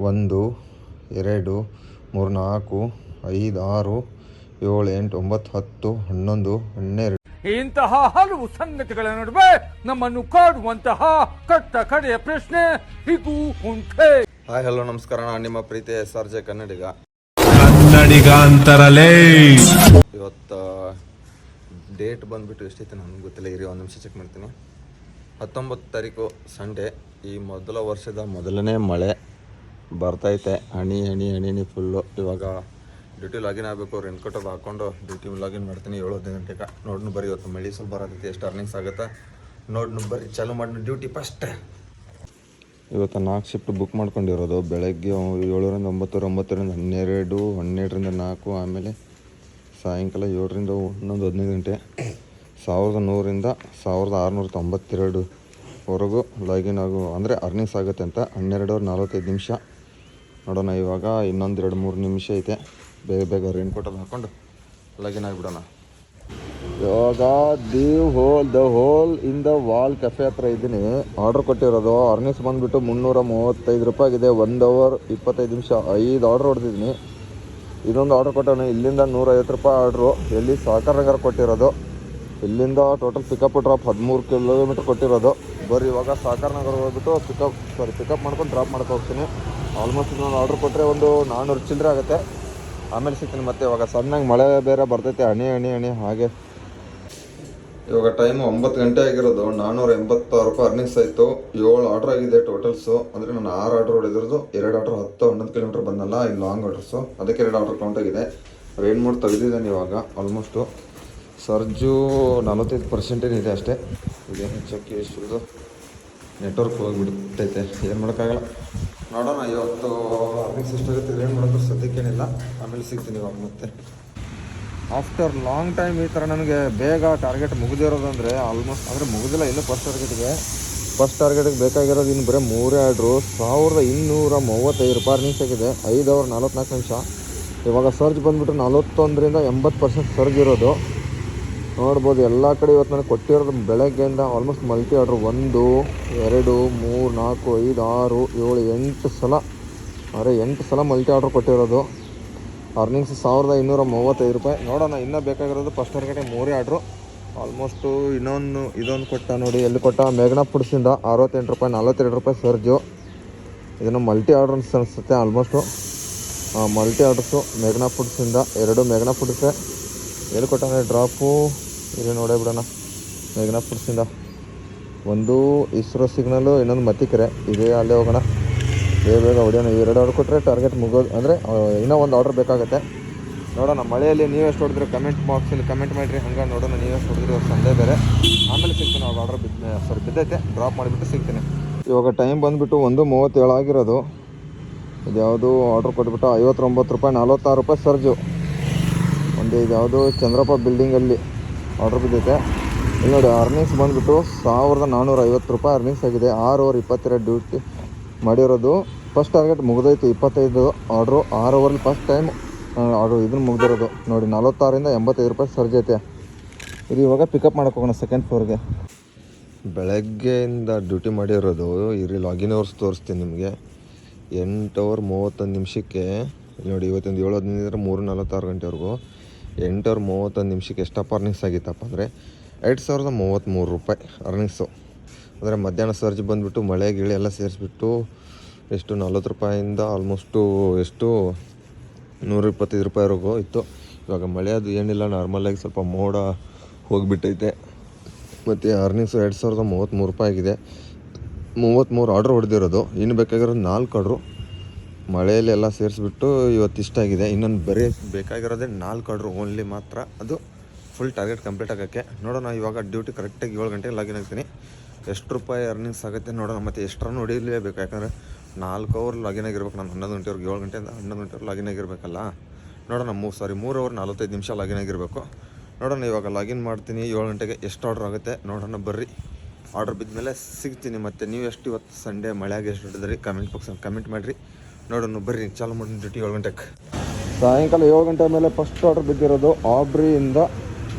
1 2 3 4 5 6 7 8 9 10 11 12 ಇಂತಹ ಹಲವು ಸಂಗತಿಗಳ ನಡುವೆ ನಮ್ಮನ್ನು ಕಾಡುವಂತಹ ಕಟ್ಟ ಕಡೆಯ ಪ್ರಶ್ನೆ ಇದು ಉಂಟೆ. ಹಾಯ್ ಹಲೋ ನಮಸ್ಕಾರ, ನಾನು ನಿಮ್ಮ ಪ್ರೀತಿಯ SRJ ಕನ್ನಡಿಗ ಅಂತಾರಲೇ. ಇವತ್ತು ಡೇಟ್ ಬಂದುಬಿಟ್ಟು ಎಷ್ಟೈತೆ ನನಗೆ ಗೊತ್ತಿಲ್ಲ, ಇರಿ ಒಂದು ನಿಮಿಷ ಚೆಕ್ ಮಾಡ್ತೀನಿ. 19 ತಾರೀಕು ಸಂಡೇ. ಈ ಮೊದಲ ವರ್ಷದ ಮೊದಲನೇ ಮಳೆ ಬರ್ತೈತೆ. ಹನಿ ಫುಲ್ಲು. ಇವಾಗ ಡ್ಯೂಟಿ ಲಾಗಿನ್ ಆಗಬೇಕು. ರೆನ್ಕೋಟಲ್ಲಿ ಹಾಕ್ಕೊಂಡು ಡ್ಯೂಟಿ ಲಾಗಿನ್ ಮಾಡ್ತೀನಿ 7 ಗಂಟೆಗೆ. ನೋಡ್ನು ಬರ್ರಿ, ಇವತ್ತು ಮಳೆ ಸ್ವಲ್ಪ ಬರತೈತಿ, ಎಷ್ಟು ಅರ್ನಿಂಗ್ಸ್ ಆಗುತ್ತೆ ನೋಡ್ನು ಬರ್ರಿ. ಚಾಲು ಮಾಡಿ ಡ್ಯೂಟಿ ಫಸ್ಟ್. ಇವತ್ತು 4 ಶಿಫ್ಟ್ ಬುಕ್ ಮಾಡ್ಕೊಂಡಿರೋದು. ಬೆಳಗ್ಗೆ 7ರಿಂದ 9, 9ರಿಂದ 12, 12ರಿಂದ 4, ಆಮೇಲೆ ಸಾಯಂಕಾಲ 7ರಿಂದ 11, 15 ಗಂಟೆ. 1100ರಿಂದ 1692 ವರೆಗೂ ಲಾಗಿನ್ ಆಗು ಅಂದರೆ ಅರ್ನಿಂಗ್ಸ್ ಆಗುತ್ತೆ ಅಂತ. 12:45 ನಿಮಿಷ. ನೋಡೋಣ, ಇವಾಗ ಇನ್ನೊಂದು 2-3 ನಿಮಿಷ ಐತೆ. ಬೇಗ ರೇನ್ಕೋಟಲ್ಲಿ ಹಾಕ್ಕೊಂಡು ಲಾಗಿನ್ ಆಗಿಬಿಡೋಣ. ಇವಾಗ the hole in the wall cafe ಹತ್ರ ಇದ್ದೀನಿ. ಆರ್ಡ್ರ್ ಕೊಟ್ಟಿರೋದು ಅರ್ನಿಂಗ್ಸ್ ಬಂದುಬಿಟ್ಟು 335 ರೂಪಾಯಿ ಆಗಿದೆ. 1 ಅವರ್ 25 ನಿಮಿಷ. 5 ಆರ್ಡ್ರ್ ಹೊಡೆದಿದ್ದೀನಿ. ಇದೊಂದು ಆರ್ಡ್ರ್ ಕೊಟ್ಟವನು. ಇಲ್ಲಿಂದ 150 ರೂಪಾಯಿ ಆರ್ಡ್ರು. ಎಲ್ಲಿ ಸಾಕರ್ ನಗರ ಕೊಟ್ಟಿರೋದು. ಇಲ್ಲಿಂದ ಟೋಟಲ್ ಪಿಕಪ್ ಡ್ರಾಪ್ 13 ಕಿಲೋಮೀಟ್ರ್ ಕೊಟ್ಟಿರೋದು. ಬರ್ರಿ ಇವಾಗ ಸಾಕರ್ ನಗರ ಹೋಗ್ಬಿಟ್ಟು ಪಿಕಪ್ ಮಾಡ್ಕೊಂಡು ಡ್ರಾಪ್ ಮಾಡ್ಕೊ ಹೋಗ್ತೀನಿ. ಆಲ್ಮೋಸ್ಟ್ ಇದೊಂದು ಆರ್ಡ್ರ್ ಕೊಟ್ಟರೆ ಒಂದು 400 ಚಿಲ್ಲರೆ ಆಗುತ್ತೆ. ಆಮೇಲೆ ಸಿಗ್ತೀನಿ ಮತ್ತೆ. ಇವಾಗ ಸಣ್ಣಗೆ ಮಳೆ ಬೇರೆ ಬರ್ತೈತೆ, ಹನಿ ಹಾಗೆ. ಇವಾಗ ಟೈಮು 9 ಗಂಟೆ ಆಗಿರೋದು. 486 ರೂಪಾಯಿ ಅರ್ನಿಂಗ್ಸ್ ಆಯಿತು. 7 ಆರ್ಡ್ರ್ ಆಗಿದೆ ಟೋಟಲ್ಸು. ಅಂದರೆ ನಾನು 6 ಆರ್ಡ್ರ್ ಹೊಡೆದಿರೋದು. 2 ಆರ್ಡ್ರ್ 10-11 ಕಿಲೋಮೀಟ್ರ್ ಬಂದಲ್ಲ, ಈ ಲಾಂಗ್ ಆರ್ಡ್ರಸ್ಸು. ಅದಕ್ಕೆ 2 ಆರ್ಡ್ರ್ ಕೌಂಟ್ ಆಗಿದೆ. ರೈನ್ ಮೋಡ್ ತೆಗೆದಿದ್ದಾನೆ ಇವಾಗ. ಆಲ್ಮೋಸ್ಟು ಸರ್ಜು 45% ಇದೆ ಅಷ್ಟೇ. ಇದೇನು ಹೆಚ್ಚಕ್ಕೆ ಇಷ್ಟು ನೆಟ್ವರ್ಕ್ ಹೋಗಿಬಿಡ್ತೈತೆ, ಏನು ಮಾಡೋಕ್ಕಾಗಲ್ಲ. ನೋಡೋಣ ಇವತ್ತು ಅರ್ನಿಂಗ್ಸ್ ಎಷ್ಟಾಗುತ್ತೆ, ಏನು ಮಾಡೋದು ಸದ್ಯಕ್ಕೇನಿಲ್ಲ. ಆಮೇಲೆ ಸಿಗ್ತೀನಿ ಇವಾಗ ಮತ್ತೆ. ಆಫ್ಟರ್ ಲಾಂಗ್ ಟೈಮ್ ಈ ಥರ ನನಗೆ ಬೇಗ ಟಾರ್ಗೆಟ್ ಮುಗಿದಿರೋದಂದರೆ ಆಲ್ಮೋಸ್ಟ್ ಅಂದರೆ ಮುಗಿದಿಲ್ಲ ಇನ್ನೂ. ಫಸ್ಟ್ ಟಾರ್ಗೆಟಿಗೆ ಬೇಕಾಗಿರೋದು ಇನ್ನು ಬರೀ 3 ಆರ್ಡ್ರು. 1235 ರೂಪಾಯಿ ಅರ್ನಿಂಗ್ಸ್ ಆಗಿದೆ. 5 ಅವರ್ 44 ನಿಮಿಷ. ಇವಾಗ ಸರ್ಜ್ ಬಂದುಬಿಟ್ಟು 41ರಿಂದ 80% ಸರ್ಜ್ ಇರೋದು ನೋಡ್ಬೋದು. ಎಲ್ಲ ಕಡೆ ಇವತ್ತು ನನಗೆ ಕೊಟ್ಟಿರೋದು ಬೆಳಗ್ಗೆಯಿಂದ ಆಲ್ಮೋಸ್ಟ್ ಮಲ್ಟಿ ಆರ್ಡ್ರು. 1 2 3 4 5 6 7 8 ಸಲ ಅಂದರೆ 8 ಸಲ ಮಲ್ಟಿ ಆರ್ಡ್ರ್ ಕೊಟ್ಟಿರೋದು. ಅರ್ನಿಂಗ್ಸ್ 1235 ರೂಪಾಯಿ. ನೋಡೋಣ, ಇನ್ನೂ ಬೇಕಾಗಿರೋದು ಫಸ್ಟ್ ಟಾರ್ಗೆಟಿಗೆ 3 ಆರ್ಡ್ರು. ಆಲ್ಮೋಸ್ಟು ಇದೊಂದು ಕೊಟ್ಟ ನೋಡಿ. ಎಲ್ಲಿ ಕೊಟ್ಟ? ಮೇಘನಾ ಫುಡ್ಸಿಂದ 68 ರೂಪಾಯಿ, 42 ರೂಪಾಯಿ ಸರ್ಜು. ಇದನ್ನು ಮಲ್ಟಿ ಆರ್ಡ್ರ್ ಅನಿಸುತ್ತೆ ಆಲ್ಮೋಸ್ಟು. ಮಲ್ಟಿ ಆರ್ಡ್ರಸ್ಸು ಮೇಘನಾ ಫುಡ್ಸಿಂದ 2 ಮೇಘನಾ ಫುಡ್ಸೆ. ಎಲ್ಲಿ ಕೊಟ್ಟಾನೆ ಡ್ರಾಪು? ಇಲ್ಲಿ ನೋಡೇ ಬಿಡೋಣ. ಮೇಘನಾ ಫುಡ್ಸಿಂದ 1 ಇಸ್ರೋ ಸಿಗ್ನಲ್ಲು, ಇನ್ನೊಂದು ಮತ್ತಿಕೆರೆ ಇದೆ. ಅಲ್ಲೇ ಹೋಗೋಣ, ಬೇಗ ಹೊಡೆಯೋಣ. 2 ಆರ್ಡ್ರ್ ಕೊಟ್ಟರೆ ಟಾರ್ಗೆಟ್ ಮುಗೋದು. ಅಂದರೆ ಇನ್ನೂ 1 ಆರ್ಡ್ರ್ ಬೇಕಾಗುತ್ತೆ. ನೋಡೋಣ, ಮಳೆಯಲ್ಲಿ ನೀವು ಎಷ್ಟು ಹೊಡೆದ್ರೆ ಕಮೆಂಟ್ ಬಾಕ್ಸಲ್ಲಿ ಕಮೆಂಟ್ ಮಾಡಿರಿ. ಹಂಗೆ ನೋಡೋಣ ನೀವು ಎಷ್ಟು ಹೊಡೆದ್ರಿ. ಸಂಡೇ ಬೇರೆ. ಆಮೇಲೆ ಸಿಗ್ತೀನಿ. ಅವಾಗ ಆರ್ಡ್ರ್ ಬಿದ್ದೈತೆ, ಡ್ರಾಪ್ ಮಾಡಿಬಿಟ್ಟು ಸಿಗ್ತೀನಿ. ಇವಾಗ ಟೈಮ್ ಬಂದುಬಿಟ್ಟು 1:37 ಆಗಿರೋದು. ಇದು ಯಾವುದು ಆರ್ಡ್ರ್ ಕೊಟ್ಬಿಟ್ಟು 59 ರೂಪಾಯಿ, 46 ರೂಪಾಯಿ ಸರ್ಜು. ಇದು ಯಾವುದು ಚಂದ್ರಪ್ಪ ಬಿಲ್ಡಿಂಗಲ್ಲಿ ಆರ್ಡ್ರ್ ಬಿದ್ದೈತೆ. ಇಲ್ಲಿ ನೋಡಿ, ಅರ್ನಿಂಗ್ಸ್ ಬಂದುಬಿಟ್ಟು 1450 ರೂಪಾಯಿ ಅರ್ನಿಂಗ್ಸ್ ಆಗಿದೆ. 6 ಅವರ್ 22 ಡ್ಯೂಟಿ ಮಾಡಿರೋದು. ಫಸ್ಟ್ ಟಾರ್ಗೆಟ್ ಮುಗಿದೈತೆ 25 ಆರ್ಡ್ರು. 6 ಅವರಲ್ಲಿ ಫಸ್ಟ್ ಟೈಮ್ ಆರ್ಡ್ರು ಇದನ್ನು ಮುಗಿದಿರೋದು ನೋಡಿ. 46ರಿಂದ 85 ರೂಪಾಯಿ ಸರ್ಜ್ ಐತೆ. ಇದು ಇವಾಗ ಪಿಕಪ್ ಮಾಡೋಕೆ ಹೋಗೋಣ ಸೆಕೆಂಡ್ ಫ್ಲೋರ್ಗೆ. ಬೆಳಗ್ಗೆಯಿಂದ ಡ್ಯೂಟಿ ಮಾಡಿರೋದು. ಇರಿ ಲಾಗಿನ್ ಅವರ್ಸ್ ತೋರಿಸ್ತೀನಿ ನಿಮಗೆ. 8 ಅವರ್ 31 ನಿಮಿಷಕ್ಕೆ ನೋಡಿ. ಇವತ್ತಿಂದ 7:15 3:46 ಗಂಟೆವರೆಗೂ 8 ಅವರ್ 31 ನಿಮಿಷಕ್ಕೆ ಎಷ್ಟಪ್ಪ ಅರ್ನಿಂಗ್ಸ್ ಆಗಿತ್ತಪ್ಪ ಅಂದರೆ 8033 ರೂಪಾಯಿ ಅರ್ನಿಂಗ್ಸು. ಅಂದರೆ ಮಧ್ಯಾಹ್ನ ಸರ್ಜ್ ಬಂದುಬಿಟ್ಟು ಮಳೆ ಗಿಳೆ ಎಲ್ಲ ಸೇರಿಸ್ಬಿಟ್ಟು ಎಷ್ಟು 40 ರೂಪಾಯಿಂದ ಆಲ್ಮೋಸ್ಟು ಎಷ್ಟು 125 ರೂಪಾಯಿವರೆಗೂ ಇತ್ತು. ಇವಾಗ ಮಳೆ ಅದು ಏನಿಲ್ಲ, ನಾರ್ಮಲಾಗಿ ಸ್ವಲ್ಪ ಮೋಡ ಹೋಗಿಬಿಟ್ಟೈತೆ. ಮತ್ತು ಅರ್ನಿಂಗ್ಸು 2033 ರೂಪಾಯಿ ಆಗಿದೆ. 33 ಆರ್ಡ್ರ್ ಹೊಡೆದಿರೋದು. ಇನ್ನು ಬೇಕಾಗಿರೋದು 4 ಆರ್ಡ್ರು. ಮಳೆಯಲ್ಲಿ ಎಲ್ಲ ಸೇರಿಸ್ಬಿಟ್ಟು ಇವತ್ತು ಇಷ್ಟಾಗಿದೆ. ಇನ್ನೊಂದು ಬರೀ ಬೇಕಾಗಿರೋದೇ 4 ಆರ್ಡ್ರು ಓನ್ಲಿ ಮಾತ್ರ. ಅದು ಫುಲ್ ಟಾರ್ಗೆಟ್ ಕಂಪ್ಲೀಟ್ ಆಗೋಕ್ಕೆ. ನೋಡೋಣ, ಇವಾಗ ಡ್ಯೂಟಿ ಕರೆಕ್ಟಾಗಿ 7 ಗಂಟೆಗೆ ಲಾಗಿನ್ ಆಗ್ತೀನಿ. ಎಷ್ಟು ರೂಪಾಯಿ ಅರ್ನಿಂಗ್ಸ್ ಆಗುತ್ತೆ ನೋಡೋಣ. ಮತ್ತು ಎಷ್ಟರನ್ನು ಹೊಡಿಲೇಬೇಕು, ಯಾಕಂದರೆ 4 ಅವರ್ ಲಾಗಿನ್ ಆಗಿರ್ಬೇಕು. ನಾನು 11 ಗಂಟೆವರೆಗೆ 7 ಗಂಟೆಯಿಂದ 11 ಗಂಟೆವರೆಗೆ ಲಾಗಿನ್ ಆಗಿರಬೇಕಲ್ಲ. ನೋಡೋಣ, 3 ಅವರ್ 45 ನಿಮಿಷ ಲಾಗಿನ್ ಆಗಿರಬೇಕು. ನೋಡೋಣ, ಇವಾಗ ಲಾಗಿನ್ ಮಾಡ್ತೀನಿ 7 ಗಂಟೆಗೆ. ಎಷ್ಟು ಆರ್ಡ್ರ್ ಆಗುತ್ತೆ ನೋಡೋಣ ಬರ್ರಿ. ಆರ್ಡ್ರ್ ಬಿದ್ದ ಮೇಲೆ ಸಿಗ್ತೀನಿ. ಮತ್ತು ನೀವು ಎಷ್ಟು ಇವತ್ತು ಸಂಡೇ ಮಳೆಯಾಗಿ ಎಷ್ಟು ಹೊಡೆದ್ರಿ ಕಮೆಂಟ್ ಬಾಕ್ಸಲ್ಲಿ ಕಮೆಂಟ್ ಮಾಡಿರಿ. ನೋಡೋಣ ಬರ್ರಿ, ಚಾಲು ಮಾಡಿ ಡ್ಯೂಟಿ 7 ಗಂಟೆಗೆ. ಸಾಯಂಕಾಲ 7 ಗಂಟೆ ಮೇಲೆ ಫಸ್ಟ್ ಆರ್ಡ್ರ್ ಬಿದ್ದಿರೋದು ಆಬ್ರಿಯಿಂದ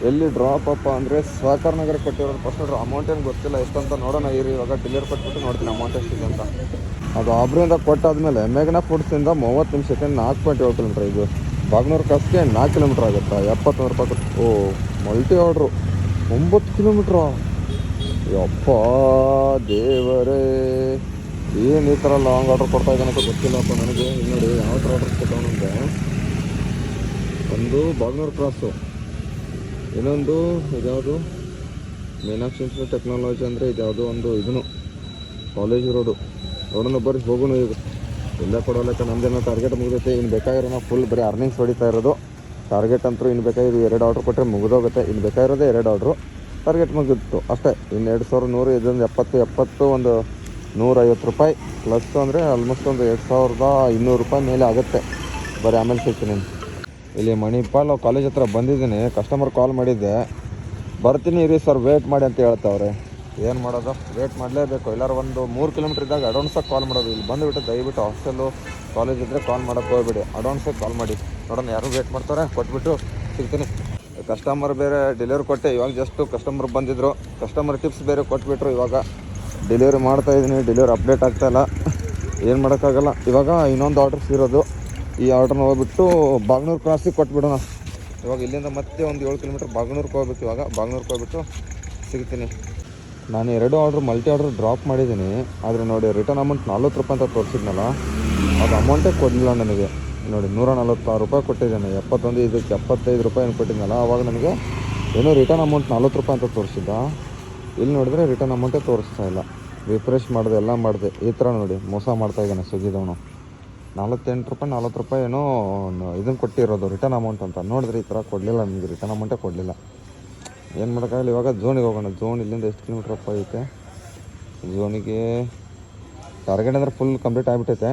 ಎಲ್ಲಿ ಡ್ರಾಪ್ ಅಪ್ಪ ಅಂದರೆ ಸಹಕಾರ ನಗರ ಕೊಟ್ಟಿರೋದು. ಫಸ್ಟ್ ನೋಡ್ರಿ ಅಮೌಂಟ್ ಏನು ಗೊತ್ತಿಲ್ಲ ಎಷ್ಟಂತ ನೋಡೋಣ ಇರಿ. ಇವಾಗ ಡೆಲಿವರಿ ಕೊಟ್ಬಿಟ್ಟು ನೋಡ್ತೀನಿ ಅಮೌಂಟ್ ಎಷ್ಟಿದೆ ಅಂತ. ಅದು ಆಬ್ರಿಂದ ಕೊಟ್ಟಾದ್ಮೇಲೆ ಮೇಘನಾ ಫುಡ್ಸಿಂದ 30 ನಿಮಿಷಕ್ಕೆ 4.7 ಕಿಲೋಮೀಟ್ರ್. ಇದು ಬಾಗ್ನೂರು ಕಾಸ್ಗೆ 4 ಕಿಲೋಮೀಟ್ರ್ ಆಗುತ್ತಾ, 73 ರೂಪಾಯಿ. ಓ ಮಲ್ಟಿ ಆರ್ಡ್ರು 9 ಕಿಲೋಮೀಟ್ರಾ. ಯಪ್ಪ ದೇವರೇ, ಏನು ಈ ಥರ ಲಾಂಗ್ ಆರ್ಡ್ರ್ ಕೊಡ್ತಾ ಇದ್ದಾನೆ ಅಂತ ಗೊತ್ತಿಲ್ಲಪ್ಪ ನನಗೆ. ನೋಡಿ ಯಾವ ಥರ ಆರ್ಡ್ರ್ ಕೊಟ್ಟವನಂತೆ, ಒಂದು ಬಾಗ್ನೂರು ಕ್ರಾಸು, ಇನ್ನೊಂದು ಇದ್ಯಾವುದು ಮೀನಾಕ್ಷಿ ಇನ್ಸ್ಟಿಟ್ಯೂಟ್ ಟೆಕ್ನಾಲಜಿ ಅಂದರೆ ಇದ್ಯಾವುದೋ ಒಂದು ಇದನ್ನು ಕಾಲೇಜ್ ರೋಡನ್ನು ಬರ್ರಿ ಹೋಗೋಣ. ಈಗ ಎಲ್ಲ ಕೊಡೋಲ್ಲಕ್ಕ ನಮ್ಮದೇನೋ ಟಾರ್ಗೆಟ್ ಮುಗಿದೈತೆ. ಇನ್ನು ಬೇಕಾಗಿರೋ ನಾವು ಫುಲ್ ಬರೀ ಅರ್ನಿಂಗ್ಸ್ ಹೊಡಿತಾ ಇರೋದು. ಟಾರ್ಗೆಟ್ ಅಂತೂ ಇನ್ನು ಬೇಕಾಗಿರೋ 2 ಆರ್ಡ್ರ್ ಕೊಟ್ಟರೆ ಮುಗಿದೋಗುತ್ತೆ. ಇನ್ನು ಬೇಕಾಗಿರೋದೇ 2 ಆರ್ಡ್ರು, ಟಾರ್ಗೆಟ್ ಮುಗಿತ್ತು ಅಷ್ಟೇ. ಇನ್ನು 2100, ಇದೊಂದು 70 ಒಂದು 150 ರೂಪಾಯಿ ಪ್ಲಸ್ ಅಂದರೆ ಆಲ್ಮೋಸ್ಟ್ ಒಂದು 2200 ರೂಪಾಯಿ ಮೇಲೆ ಆಗುತ್ತೆ. ಬರೀ ಆಮೇಲೆ ಸಿಗ್ತೀನಿ. ಇಲ್ಲಿ ಮಣಿಪಾಲ್ ಕಾಲೇಜ್ ಹತ್ರ ಬಂದಿದ್ದೀನಿ. ಕಸ್ಟಮರ್ ಕಾಲ್ ಮಾಡಿದ್ದೆ, ಬರ್ತೀನಿ ಇರಿ ಸರ್ ವೇಟ್ ಮಾಡಿ ಅಂತ ಹೇಳ್ತಾವ್ರೆ. ಏನು ಮಾಡೋದು, ವೇಟ್ ಮಾಡಲೇಬೇಕು. ಎಲ್ಲರೂ ಒಂದು 3 ಕಿಲೋಮೀಟ್ರ್ ಇದ್ದಾಗ ಅಡ್ವಾನ್ಸಾಗಿ ಕಾಲ್ ಮಾಡೋದು. ಇಲ್ಲಿ ಬಂದುಬಿಟ್ಟು ದಯವಿಟ್ಟು ಹಾಸ್ಟೆಲ್ಲು ಕಾಲೇಜ್ ಇದ್ದರೆ ಕಾಲ್ ಮಾಡೋಕ್ಕೆ ಹೋಗ್ಬೇಡಿ, ಅಡ್ವಾನ್ಸಾಗಿ ಕಾಲ್ ಮಾಡಿ. ನೋಡೋಣ ಯಾರು ವೇಟ್ ಮಾಡ್ತಾರೆ, ಕೊಟ್ಬಿಟ್ಟು ಸಿಗ್ತೀನಿ. ಕಸ್ಟಮರ್ ಬೇರೆ ಡೆಲಿವರಿ ಕೊಟ್ಟೆ, ಇವಾಗ ಜಸ್ಟು ಕಸ್ಟಮರ್ ಬಂದಿದ್ದರು. ಕಸ್ಟಮರ್ ಟಿಪ್ಸ್ ಬೇರೆ ಕೊಟ್ಬಿಟ್ರು. ಇವಾಗ ಡೆಲಿವರಿ ಮಾಡ್ತಾಯಿದ್ದೀನಿ, ಡೆಲಿವರಿ ಅಪ್ಡೇಟ್ ಆಗ್ತಾಯಿಲ್ಲ, ಏನು ಮಾಡೋಕ್ಕಾಗಲ್ಲ. ಇವಾಗ ಇನ್ನೊಂದು ಆರ್ಡ್ರ್ ಇರೋದು. ಈ ಆರ್ಡ್ರನ್ನ ಹೋಗ್ಬಿಟ್ಟು ಬಾಗ್ನೂರು ಕ್ರಾಸಿಗೆ ಕೊಟ್ಬಿಡೋಣ. ಇವಾಗ ಇಲ್ಲಿಂದ ಮತ್ತೆ ಒಂದು 7 ಕಿಲೋಮೀಟ್ರ್ ಬಾಗ್ನೂರ್ಗೆ ಹೋಗ್ಬೇಕು. ಇವಾಗ ಬಾಗ್ನೂರ್ಗೆ ಹೋಗ್ಬಿಟ್ಟು ಸಿಗ್ತೀನಿ. ನಾನು 2 ಆರ್ಡ್ರ್ ಮಲ್ಟಿ ಆರ್ಡ್ರ್ ಡ್ರಾಪ್ ಮಾಡಿದ್ದೀನಿ. ಆದರೆ ನೋಡಿ ರಿಟರ್ನ್ ಅಮೌಂಟ್ 40 ರೂಪಾಯಿ ಅಂತ ತೋರಿಸಿದ್ನಲ್ಲ, ಅದು ಅಮೌಂಟೇ ಕೊಡಲಿಲ್ಲ ನನಗೆ. ನೋಡಿ 146 ರೂಪಾಯಿ ಕೊಟ್ಟಿದ್ದಾನೆ. 71 ಇದಕ್ಕೆ 75 ರೂಪಾಯಿ ಏನು ಕೊಟ್ಟಿದ್ನಲ್ಲ, ಆವಾಗ ನನಗೆ ಏನೋ ರಿಟರ್ನ್ ಅಮೌಂಟ್ 40 ರೂಪಾಯಿ ಅಂತ ತೋರಿಸಿದ್ದ. ಇಲ್ಲಿ ನೋಡಿದ್ರೆ ರಿಟರ್ನ್ ಅಮೌಂಟೇ ತೋರಿಸ್ತಾ ಇಲ್ಲ. ರಿಫ್ರೆಶ್ ಮಾಡಿದೆ, ಎಲ್ಲ ಮಾಡಿದೆ. ಈ ಥರ ನೋಡಿ ಮೋಸ ಮಾಡ್ತಾಯಿದ್ದಾನೆ ಸ್ವಿಗ್ಗಿದವನು. 48 ರೂಪಾಯಿ 40 ರೂಪಾಯಿ ಏನೋ ಇದನ್ನು ಕೊಟ್ಟಿರೋದು ರಿಟರ್ನ್ ಅಮೌಂಟ್ ಅಂತ. ನೋಡಿದ್ರೆ ಈ ಥರ ಕೊಡಲಿಲ್ಲ ನನಗೆ, ರಿಟರ್ನ್ ಅಮೌಂಟೇ ಕೊಡಲಿಲ್ಲ. ಏನು ಮಾಡೋಕ್ಕಾಗಲ್ಲ. ಇವಾಗ ಝೋನಿಗೆ ಹೋಗೋಣ. ಝೋನ್ ಇಲ್ಲಿಂದ ಎಷ್ಟು ಕಿಲೋಮೀಟ್ರ್ ಅಪ್ಪ ಐತೆ? ಝೋನಿಗೆ ಟಾರ್ಗೆಟ್ ಅಂದರೆ ಫುಲ್ ಕಂಪ್ಲೀಟ್ ಆಗಿಬಿಟ್ಟೈತೆ.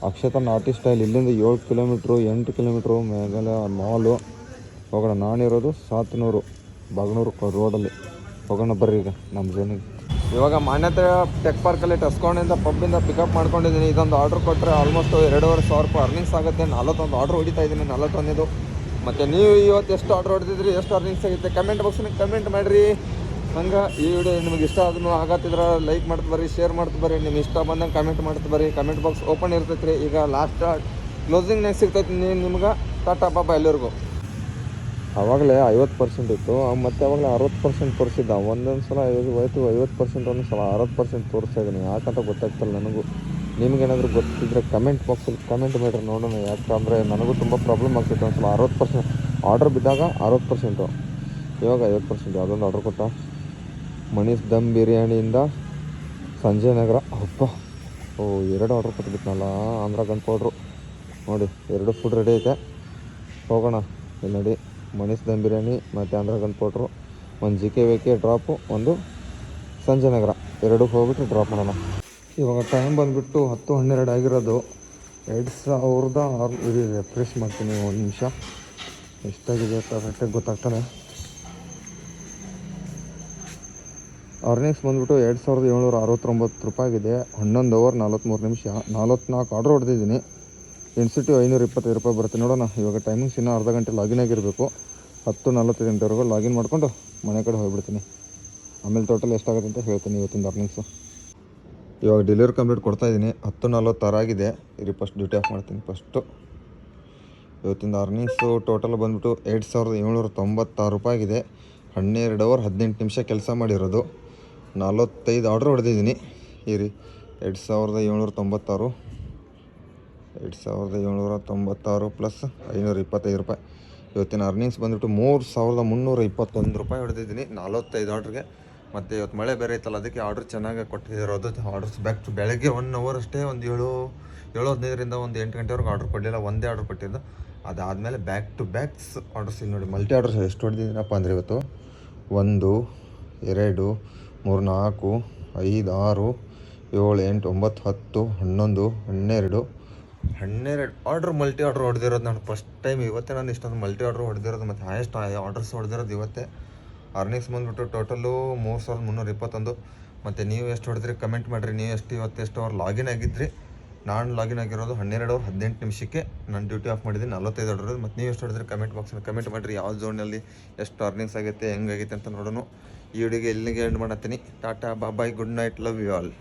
ಅಕ್ಷತಾ ನಾಟಿ ಸ್ಟೈಲ್ ಇಲ್ಲಿಂದ 7 ಕಿಲೋಮೀಟ್ರು 8 ಕಿಲೋಮೀಟ್ರು ಮೇಘಾಲಯ ಮಾಲು ಹೋಗೋಣ. ನಾನಿರೋದು 700 ಬಾಗ್ನೂರು ರೋಡಲ್ಲಿ. ಹೋಗೋಣ ಬರ್ರಿ ಈಗ ನಮ್ಮ ಝೋನಿಗೆ. ಇವಾಗ ಮಾನ್ಯತೆ ಟೆಕ್ ಪಾರ್ಕಲ್ಲಿ ಟಸ್ಕೊಂಡಿಂದ ಪಬ್ಬಿಂದ ಪಿಕಪ್ ಮಾಡ್ಕೊಂಡಿದ್ದೀನಿ. ಇದೊಂದು ಆರ್ಡ್ರ್ ಕೊಟ್ಟರೆ ಆಲ್ಮೋಸ್ಟ್ 2,500 ರೂಪಾಯಿ ಅರ್ನಿಂಗ್ಸ್ ಆಗುತ್ತೆ. 41 ಆರ್ಡ್ರ್ ಹೊಡಿತಾ ಇದ್ದೀನಿ, 41. ಮತ್ತು ನೀವು ಇವತ್ತು ಎಷ್ಟು ಆರ್ಡ್ರ್ ಹೊಡೆದಿದ್ರಿ, ಎಷ್ಟು ಅರ್ನಿಂಗ್ಸ್ ಆಗುತ್ತೆ ಕಮೆಂಟ್ ಬಾಕ್ಸ್ನಾಗ ಕಮೆಂಟ್ ಮಾಡಿರಿ. ಹಂಗೆ ಈ ವಿಡಿಯೋ ನಿಮಗೆ ಇಷ್ಟ ಆದ್ರೂ ಆಗತ್ತಿದ್ರೆ ಲೈಕ್ ಮಾಡ್ತಾ ಬರ್ರಿ, ಶೇರ್ ಮಾಡ್ತಾ ಬರ್ರಿ. ನಿಮ್ಗೆ ಇಷ್ಟ ಬಂದಂಗೆ ಕಮೆಂಟ್ ಮಾಡ್ತಾ ಬರ್ರಿ. ಕಮೆಂಟ್ ಬಾಕ್ಸ್ ಓಪನ್ ಇರ್ತೈತೆ ರೀ. ಈಗ ಲಾಸ್ಟ್ ಕ್ಲೋಸಿಂಗ್ನಾಗ ಸಿಗ್ತೈತಿ ನಿಮ್ಗೆ. ಟಾಟಾ ಪಾಪ ಎಲ್ಲರಿಗೂ. ಆವಾಗಲೇ 50% ಇತ್ತು, ಮತ್ತು ಆವಾಗಲೇ 60% ತೋರಿಸಿದ್ದ. ಒಂದೊಂದು ಸಲ ಹೋಯ್ತು 50%, ಒಂದು ಸಲ 60% ತೋರಿಸ್ತಾ ಇದ್ದೀನಿ. ಯಾಕಂತ ಗೊತ್ತಾಗ್ತಲ್ಲ ನನಗೂ. ನಿಮ್ಗೇನಾದರೂ ಗೊತ್ತಿದ್ದರೆ ಕಮೆಂಟ್ ಬಾಕ್ಸಲ್ಲಿ ಕಮೆಂಟ್ ಮಾಡಿರಿ ನೋಡೋಣ. ಯಾಕಂದರೆ ನನಗೂ ತುಂಬ ಪ್ರಾಬ್ಲಮ್ ಆಗ್ತಿತ್ತು. ಒಂದು ಸಲ 60% ಆರ್ಡ್ರ್ ಬಿದ್ದಾಗ 60%, ಇವಾಗ 50%. ಯಾವುದೊಂದು ಆರ್ಡ್ರ್ ಕೊಟ್ಟ ಮನೀಶ್ ದಮ್ ಬಿರಿಯಾನಿಯಿಂದ ಸಂಜಯ್ ನಗರ. ಹಬ್ಬ ಓ 2 ಆರ್ಡ್ರ್ ಕೊಟ್ಬಿಟ್ನಲ್ಲ. ಆಂಧ್ರ ಗನ್ ಪೌಡ್ರು ನೋಡಿ, 2 ಫುಡ್ ರೆಡಿ ಐತೆ. ಹೋಗೋಣ. ಇಲ್ಲಿ ನೋಡಿ ಮನೀಶ್ ದಮ್ ಬಿರಿಯಾನಿ ಮತ್ತು ಆಂಧ್ರ ಗನ್ ಪೌಡ್ರು, ಒಂದು JKVK ಡ್ರಾಪು, ಒಂದು ಸಂಜಯ್ ನಗರ. 2 ಹೋಗ್ಬಿಟ್ಟು ಡ್ರಾಪ್ ಮಾಡೋಣ. ಇವಾಗ ಟೈಮ್ ಬಂದುಬಿಟ್ಟು 10:12 ಆಗಿರೋದು. 2006 ರಿಫ್ರೆಶ್ ಮಾಡ್ತೀನಿ. 1 ನಿಮಿಷ ಎಷ್ಟಾಗಿದೆ ಕರೆಕ್ಟಾಗಿ ಗೊತ್ತಾಗ್ತಾನೆ. ಅರ್ನಿಂಗ್ಸ್ ಬಂದುಬಿಟ್ಟು 2769 ರೂಪಾಯಿ ಆಗಿದೆ. 11 ಅವರ್ 43 ನಿಮಿಷ. 44 ಆರ್ಡ್ರ್ ಹೊಡೆದಿದ್ದೀನಿ. ಇನ್ಸೆಂಟಿವ್ 525 ರೂಪಾಯಿ ಬರುತ್ತೆ. ನೋಡೋಣ. ಇವಾಗ ಟೈಮಿಂಗ್ಸ್ ಇನ್ನೂ ಅರ್ಧ ಗಂಟೆ ಲಾಗಿನ್ ಆಗಿರಬೇಕು. 10:45 ಲಾಗಿನ್ ಮಾಡಿಕೊಂಡು ಮನೆ ಕಡೆ ಹೋಗ್ಬಿಡ್ತೀನಿ. ಆಮೇಲೆ ಟೋಟಲ್ ಎಷ್ಟಾಗುತ್ತೆ ಅಂತ ಹೇಳ್ತೀನಿ ಇವತ್ತಿಂದ ಅರ್ನಿಂಗ್ಸು. ಇವಾಗ ಡೆಲಿವರಿ ಕಂಪ್ಲೀಟ್ ಕೊಡ್ತಾಯಿದ್ದೀನಿ. 10:46 ಆಗಿದೆ. ಇರಿ ಫಸ್ಟ್ ಡ್ಯೂಟಿ ಆಫ್ ಮಾಡ್ತೀನಿ. ಫಸ್ಟು ಇವತ್ತಿಂದ ಅರ್ನಿಂಗ್ಸು ಟೋಟಲ್ ಬಂದುಬಿಟ್ಟು 2796 ರೂಪಾಯಿ ಆಗಿದೆ. 12 ಅವರ್ 18 ನಿಮಿಷ ಕೆಲಸ ಮಾಡಿರೋದು. 45 ಆರ್ಡ್ರ್ ಹೊಡೆದಿದ್ದೀನಿ. ಇರಿ 2796 ಪ್ಲಸ್ 525 ರೂಪಾಯಿ. ಇವತ್ತಿನ ಅರ್ನಿಂಗ್ಸ್ ಬಂದುಬಿಟ್ಟು 3321 ರೂಪಾಯಿ ಹೊಡೆದಿದ್ದೀನಿ 45 ಆರ್ಡ್ರಿಗೆ. ಮತ್ತು ಇವತ್ತು ಮಳೆ ಬೇರೆ ಇತ್ತಲ್ಲ, ಅದಕ್ಕೆ ಆರ್ಡ್ರ್ ಚೆನ್ನಾಗಿ ಕೊಟ್ಟಿರೋದು. ಆರ್ಡರ್ಸ್ ಬ್ಯಾಕ್ ಟು ಬೆಳಗ್ಗೆ 1 ಅವರ್ ಅಷ್ಟೇ, ಒಂದು 7:15ರಿಂದ ಒಂದು 8 ಗಂಟೆವರೆಗೂ ಆರ್ಡ್ರ್ ಕೊಡಲಿಲ್ಲ. ಒಂದೇ ಆರ್ಡ್ರ್ ಕೊಟ್ಟಿದ್ದು. ಅದಾದಮೇಲೆ ಬ್ಯಾಕ್ ಟು ಬ್ಯಾಕ್ಸ್ ಆರ್ಡರ್ಸ್. ಇಲ್ಲಿ ನೋಡಿ ಮಲ್ಟಿ ಆರ್ಡರ್ಸ್ ಎಷ್ಟು ಹೊಡೆದಿದ್ದೀನಪ್ಪ ಅಂದರೆ ಇವತ್ತು 1 2 3 4 5 6 7 8 9 10 11 12 ಆರ್ಡ್ರ್ ಮಲ್ಟಿ ಆರ್ಡ್ರ್ ಹೊಡೆದಿರೋದು ನಾನು ಫಸ್ಟ್ ಟೈಮ್ ಇವತ್ತೇ. ನಾನು ಇಷ್ಟೊಂದು ಮಲ್ಟಿ ಆರ್ಡ್ರ್ ಹೊಡೆದಿರೋದು ಮತ್ತು ಹೈಯೆಸ್ಟ್ ಆರ್ಡರ್ಸ್ ಹೊಡೆದಿರೋದು ಇವತ್ತೇ. ಅರ್ನಿಂಗ್ಸ್ ಬಂದುಬಿಟ್ಟು ಟೋಟಲು 3321. ಮತ್ತು ನೀವು ಎಷ್ಟು ಹೊಡೆದ್ರಿ ಕಮೆಂಟ್ ಮಾಡಿರಿ. ನೀವು ಇವತ್ತು ಎಷ್ಟು ಅವ್ರು ಲಾಗಿನ್ ಆಗಿದ್ರಿ ನಾನು ಲಾಗಿನ್ ಆಗಿರೋದು 12:18 ನಾನು ಡ್ಯೂಟಿ ಆಫ್ ಮಾಡಿದ್ದೀನಿ 45 ಹೊಡೆರೋದು. ಮತ್ತು ನೀವು ಎಷ್ಟು ಹೊಡೆದ್ರೆ ಕಮೆಂಟ್ ಬಾಕ್ಸಲ್ಲಿ ಕಮೆಂಟ್ ಮಾಡಿರಿ, ಯಾವ ಝೋನಲ್ಲಿ ಎಷ್ಟು ಅರ್ನಿಂಗ್ಸ್ ಆಗೈತೆ ಹೆಂಗಾಗೈತೆ ಅಂತ ನೋಡೋಣ. ಈ ವಿಡಿಯೋಗೆ ಇಲ್ಲಿಗೆ ಎಂಡ್ ಮಾಡತ್ತೀನಿ. Tata bye, good night, love you all.